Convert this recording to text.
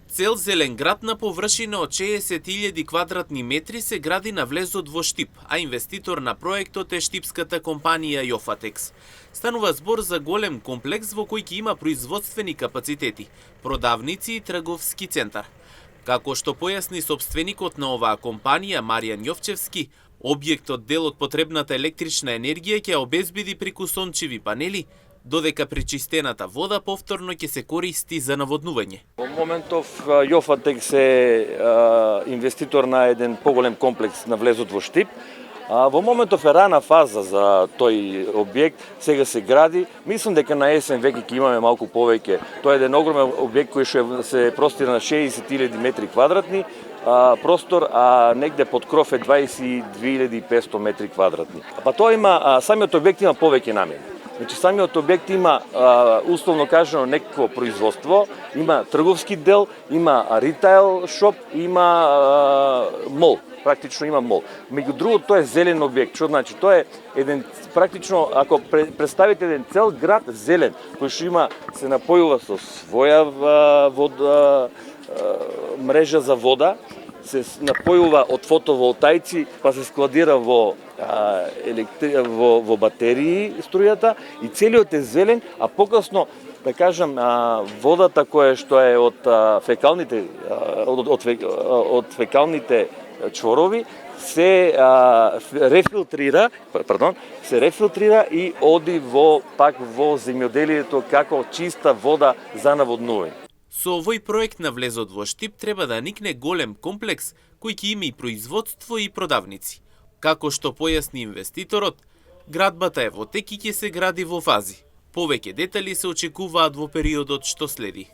Цел зелен град на површина од 60.000 квадратни метри се гради на влезот во Штип, а инвеститор на проектот е штипската компанија Јофатекс. Станува збор за голем комплекс во кој ќе има производствени капацитети, продавници и трговски центар. Како што појасни сопственикот на оваа компанија Маријан Јовчевски, објектот дел од потребната електрична енергија ќе обезбеди преку сончеви панели, додека пречистената вода повторно ќе се користи за наводнување. Во моментов Јофатекс е инвеститор на еден поголем комплекс на влезот во Штип. Во моментов е рана фаза за тој објект, сега се гради. Мислам дека на есен веќе ќе имаме малку повеќе. Тоа е еден огромен објект кој што се простира на 60.000 метри квадратни простор, а негде под кров е 22.500 метри квадратни. Па тоа има, самиот објект има повеќе намени. Значи, самиот објект има, условно кажано, некакво производство, има трговски дел, има ритейл шоп, има мол, практично има мол. Меѓу другото, тоа е зелен објект, што значи? Тоа е еден, практично, ако представите еден цел град зелен, кој што има, се напојува со своја вода, мрежа за вода, се напојува од фотоволтаици, па се складира во батерии струјата и целиот е зелен, а покасно, да кажам, водата која што е од фекалните чворови се рефилтрира и оди во земјоделието како чиста вода за наводнување. Со овој проект на влезот во Штип треба да никне голем комплекс кој ќе има и производство и продавници. Како што појасни инвеститорот, градбата е во тек и ќе се гради во фази. Повеќе детали се очекуваат во периодот што следи.